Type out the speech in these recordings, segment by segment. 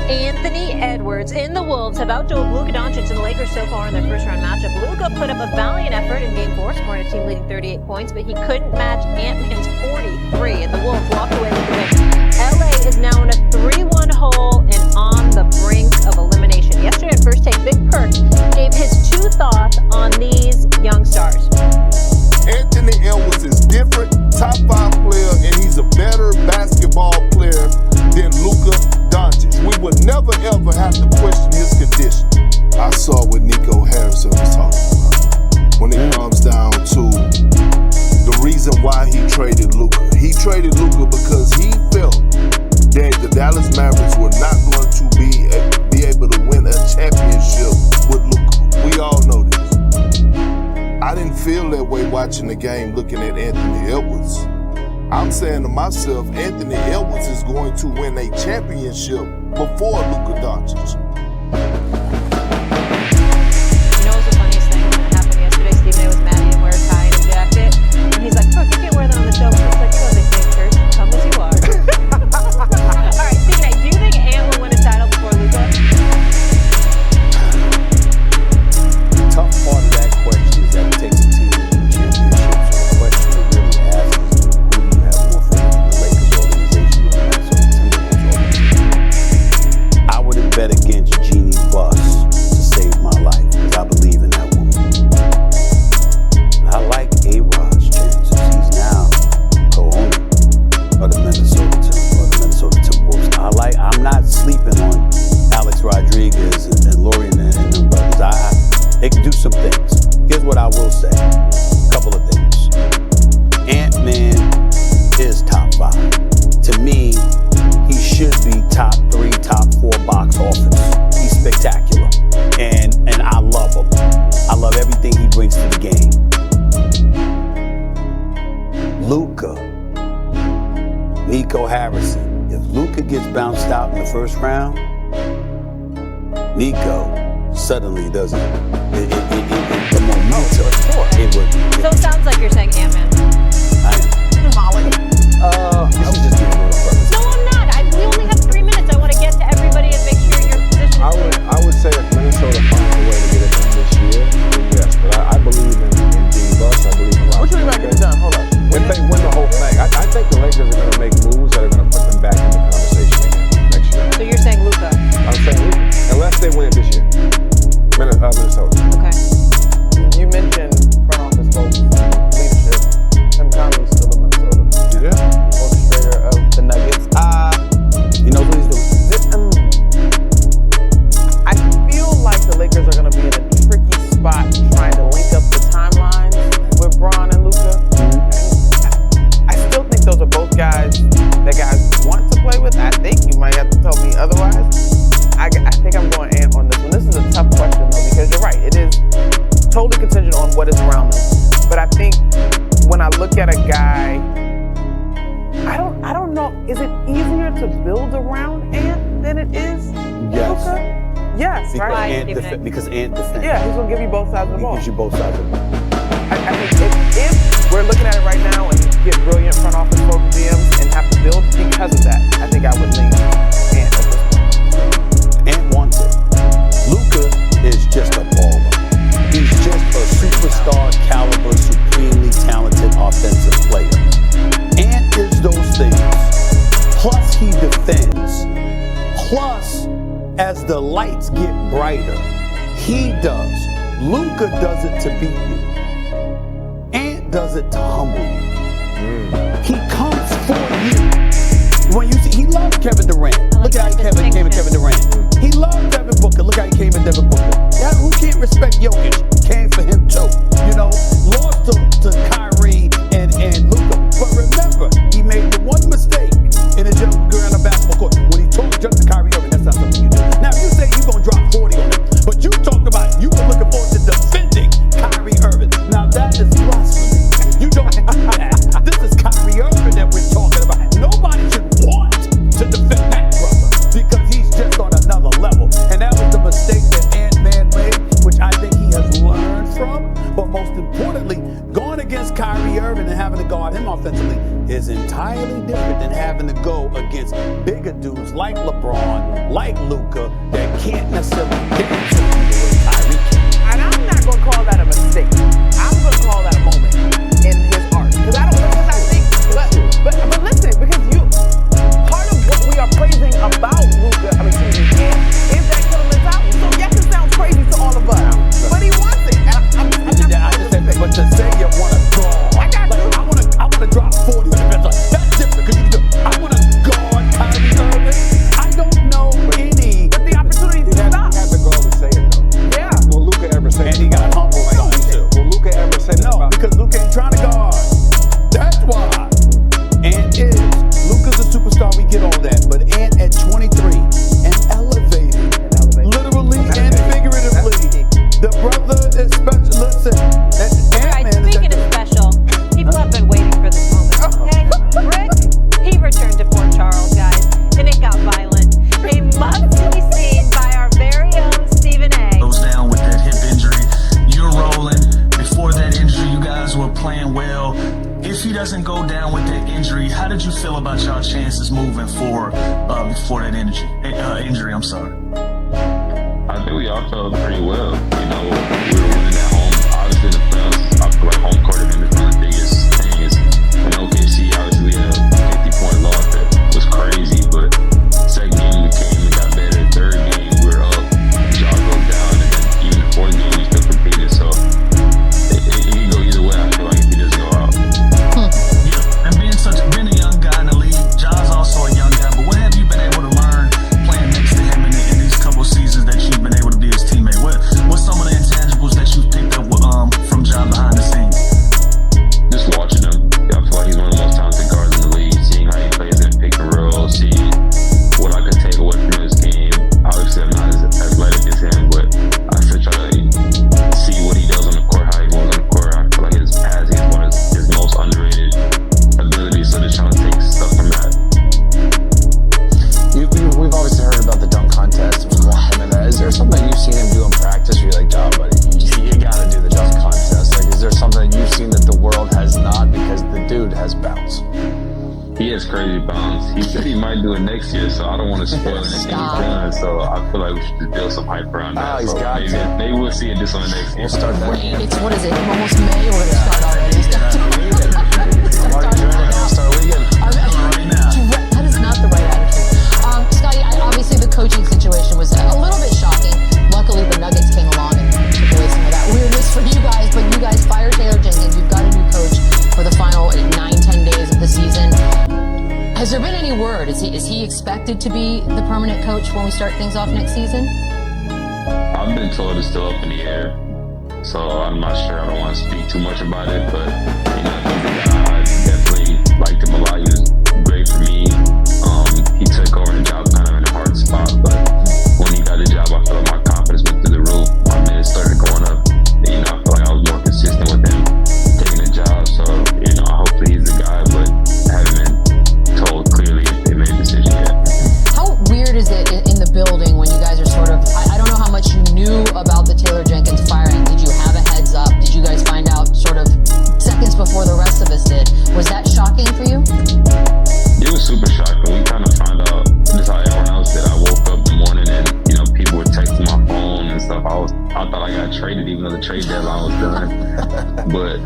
Anthony Edwards and the Wolves have outdueled Luka Doncic and the Lakers so far in their first-round matchup. Luka put up a valiant effort in Game 4, scoring a team-leading 38 points, but he couldn't match Ant-Man's 43, and the Wolves walked away with the win. LA is now in a 3-1 hole and on the brink of elimination. Yesterday at First Take, Big Perk gave his 2 thoughts on these young stars. Anthony Edwards is different, top 5 player, and he's a better basketball player than Luka Doncic. We would never ever have to question his condition. I saw what Nico Harrison was talking about when it comes down to the reason why he traded Luka. He traded Luka because he felt that the Dallas Mavericks were not going to be able to win a championship with Luka. We all know this. I didn't feel that way watching the game looking at Anthony Edwards. I'm saying to myself, Anthony Edwards is going to win a championship before Luka Doncic. You know what's the funniest thing that happened yesterday? Stephen A was mad he didn't wear a tie and a jacket. And he's like, "Look, you can't wear that on the show." It's like, "Go, big church. Come as you are." All right, Stephen A, do you think Ant will win a title before Luka? The tough part of that question is that it takes a team to win championships. So the question it really asks is, who do you have more faith in, the Lakers organization or the Minnesota Timberwolves organization? I would have bet against Jeannie Buss to save my life because I believe in that woman. I like A-Rod's chances. He's now co-owner of the Minnesota Timberwolves. I'm not sleeping on Alex Rodriguez and Lorian and them brothers. They can do some things. Here's what I will say. A couple of things. Ant-Man is top 5. To me, he should be top 3, top 4 box office. He's spectacular. And I love him. I love everything he brings to the game. Luka. Nico Harrison. If Luka gets bounced out in the first round, Nico suddenly doesn't. The momentum. So it sounds like you're saying Ant-Man. Molly. This is just getting a little purpose. No, I'm not. We only have 3 minutes. I want to get to everybody and make sure your position is I would say if Minnesota finds a way to get it done this year, then yes. But I believe in Jeannie Buss. I believe in Rob. What you mean by get it done? Hold up. If they win the whole thing, I think the Lakers are going to make moves that are going to put them back in the conversation again next year. So you're saying Luka? I'm saying Luka, unless they win it this year. Minnesota. Okay. You mentioned front office folks, leadership. Tim Connolly's still in Minnesota. Yeah. Orchestrator of the Nuggets. You know what he's doing? I feel like the Lakers are going to be in a tricky spot trying to link up the timelines with Bron and Luka. I still think those are both guys that guys want to play with. I think you might have to tell me otherwise. I think I'm going Ant on this one. This is a tough question though, because you're right. It is totally contingent on what is around them. But I think when I look at a guy, I don't know. Is it easier to build around Ant than it is Yes. Luka? Yes, Because right? because Ant defends. Yeah, he's gonna give you both sides of the He ball. gives you both sides of the ball. I think if we're looking at it right now and you get brilliant front office folks, GMs, and have to build because of that, I think I would lean Ant at this point. Ant wants it. Luka is just a baller. He's just a superstar caliber, supremely talented offensive player. Ant is those things. Plus he defends. Plus, as the lights get brighter, he does. Luka does it to beat you. Ant does it to humble you. He comes for you. When you see, he loves Kevin Durant. Look at how Kevin came at Kevin Durant. He loved Devin Booker. Look how he came at Devin Booker. Yeah, who can't respect Jokic? Came for him too. You know, lost to Kyrie and Luka. But remember, he made the one mistake in the jungle around the basketball court when he told just Kyrie Irving, that's not something you do. Now, if you say you're gonna drop 40 on him, but you talked about you were looking forward to defending Kyrie Irving. Now that is blasphemy. You don't do that. This is Kyrie Irving that we're talking about. Nobody should want to defend that brother because he's just on someone like Luka that can't necessarily get into the way Kyrie can. And I'm not going to call that a mistake. I'm going to call that a moment in his art. Because I think, but listen, because part of what we are praising about Luka, is that killer mentality. So yes, it sounds crazy to all of us, but he wants it. And But to say you want to guard, I got you. I want to drop 40 on the bench. Like, that's different. Because you can do, I want to guard Kyrie Irving. I don't know any. But the opportunity to He stop. had the gall to say it though. Yeah. Will Luka ever say And it? he got humble about it too. Will Luka ever say that No, about because Luka ain't trying to guard. That's why. Ant is. Luka's a superstar, we get all that. But Ant at 23 and elevated, literally and figuratively. The brother is special. Listen, Right, Ant-Man is speaking at of special, people have been waiting for this moment. Okay, Rick, he returned to Port Charles, guys, and it got violent. A must-see scene by our very own Stephen A. Goes down with that hip injury. You're rolling. Before that injury, you guys were playing well. If he doesn't go down with that injury, how did you feel about y'all chances moving forward before that injury? I'm sorry. I think we all felt pretty well. You know, we were winning at home. Obviously, the playoffs, I feel like home court advantage is one of the biggest things. In OKC, obviously, we had a 50-point loss that was crazy, but second game we came and got better. Third game, we were up. Jaw goes down, and then even the fourth game, we still competed. So it can go either way, I feel like, if he doesn't go out. Yeah, and being a young guy in the league, Ja's also a young guy, but what have you been able to learn playing next to him in these couple seasons that you've been able to be his teammate? What's some of the intangibles that you've picked up from Ja behind the scenes? Just watching him, I feel like he's one of the most talented guards in the league. Seeing how he plays in pick and roll, seeing what I could take away from his game. Obviously, I'm not as athletic as him, but I still try to see what he does on the court, how he moves on the court. I feel like his passing is one of his most underrated abilities, so just trying to take stuff from that. We've obviously heard about the dunk contest and want him in that. Is there something that you've seen him do in practice where you're like, oh, buddy, you gotta do the dunk contest? Like, is there something that you've seen that the world has not? Because the dude has bounce. He has crazy bounce. He said he might do it next year, so I don't want to spoil anything he's done. So I feel like we should just build some hype around that. He's So got to. maybe we'll see it this on the next year. We'll start that. It's, what is it, almost May? We're going to start already. I'm already joining now. Start weekend. Right now. That is not the right attitude. Scotty, obviously the coaching situation was a little bit shocking. Luckily, the Nuggets came along and took away some of that weirdness for you guys, but you guys fired Taylor Jenkins. You've got a new coach for the final 9-10 days of the season. Has there been any word? Is he expected to be the permanent coach when we start things off next season? I've been told it's still up in the air, so I'm not sure. I don't want to speak too much about it, but you know, he's a guy. I definitely liked him a lot. He was great for me. He took over the job kind of in a hard spot, but when he got the job, I felt like my confidence went through the roof. My minutes started going up. You know, I feel like I was more consistent with him taking the job. So you know, hopefully he's the guy, but I haven't been told clearly if they made a decision yet. How weird is it in the building when you guys are sort of, I don't know how much you knew about the Taylor Jenkins firing. Did you have a heads up? Did you guys find out sort of seconds before the rest of us did? Was that shocking for you? It was super shocking. We kind of found out just how everyone else did. I woke up in the morning and, you know, people were texting my phone and stuff. I thought I got traded even though the trade deadline was done. But,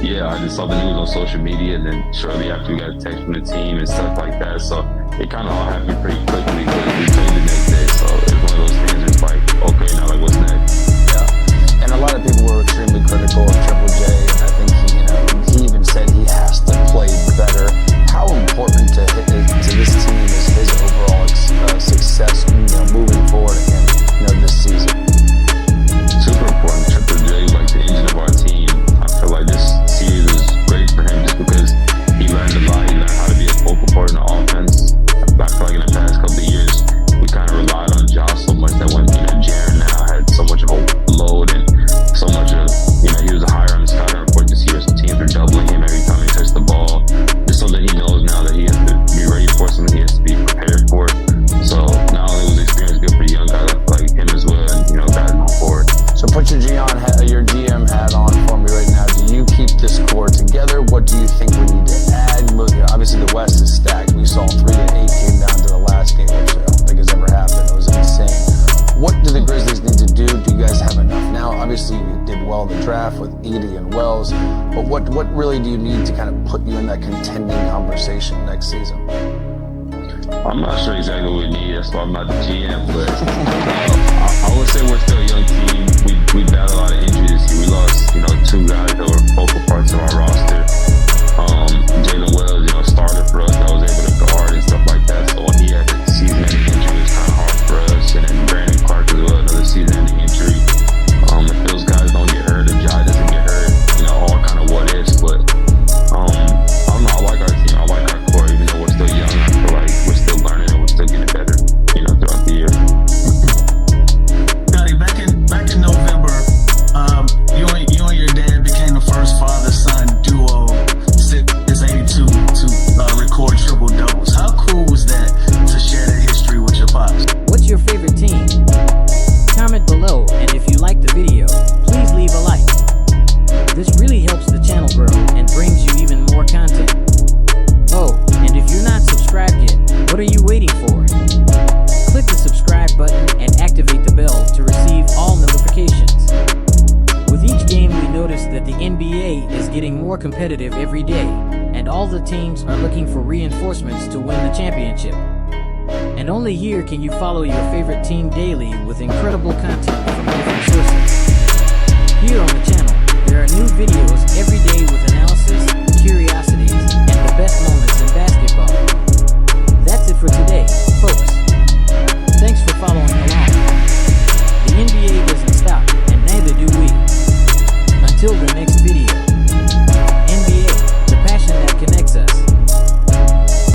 yeah, I just saw the news on social media, and then shortly after we got a text from the team and stuff like that. So it kind of all happened pretty quickly, but we played the next day. So it was one of those things it's like, okay, now like what's next? Yeah. And a lot of people were extremely critical of Triple J, and I think he even said he has to play better. How important to this team is his overall success, moving forward in this season? Super important. Triple J, like the engine of our team. I feel like this series was great for him just because he learned a lot. He learned how to be a focal part in the offense. I feel like in the past couple of years, with Edie and Wells. But what really do you need to kind of put you in that contending conversation next season? I'm not sure exactly what we need. That's why I'm not the GM. But I would say we're still a young team. We battled a lot of injuries this year. We lost, two guys that were focal parts of our roster. Jalen Wells, started for us. That was able to guard and stuff like that. So when he had a season-ending injury, it was kind of hard for us. And then Brandon Clark as well, another season-ending injury. If those guys don't get hurt, if Jai doesn't get hurt, all kind of what ifs. But I don't know. I like our team. I like our core, even though we're still young. I feel like we're still learning and we're still getting better, throughout the year. Scotty, back in November, you and your dad became the first father-son duo since '82 to record triple doubles. How cool was that to share that history with your pops? What's your favorite team? Comment below, and if you like the video, please leave a like. This really helps the channel grow and brings you even more content. Oh, and if you're not subscribed yet, what are you waiting for? Click the subscribe button and activate the bell to receive all notifications. With each game, we notice that the NBA is getting more competitive every day, and all the teams are looking for reinforcements to win the championship. And only here can you follow your favorite team daily with incredible content from different sources. Here on the channel, there are new videos every day with analysis, curiosities, and the best moments in basketball.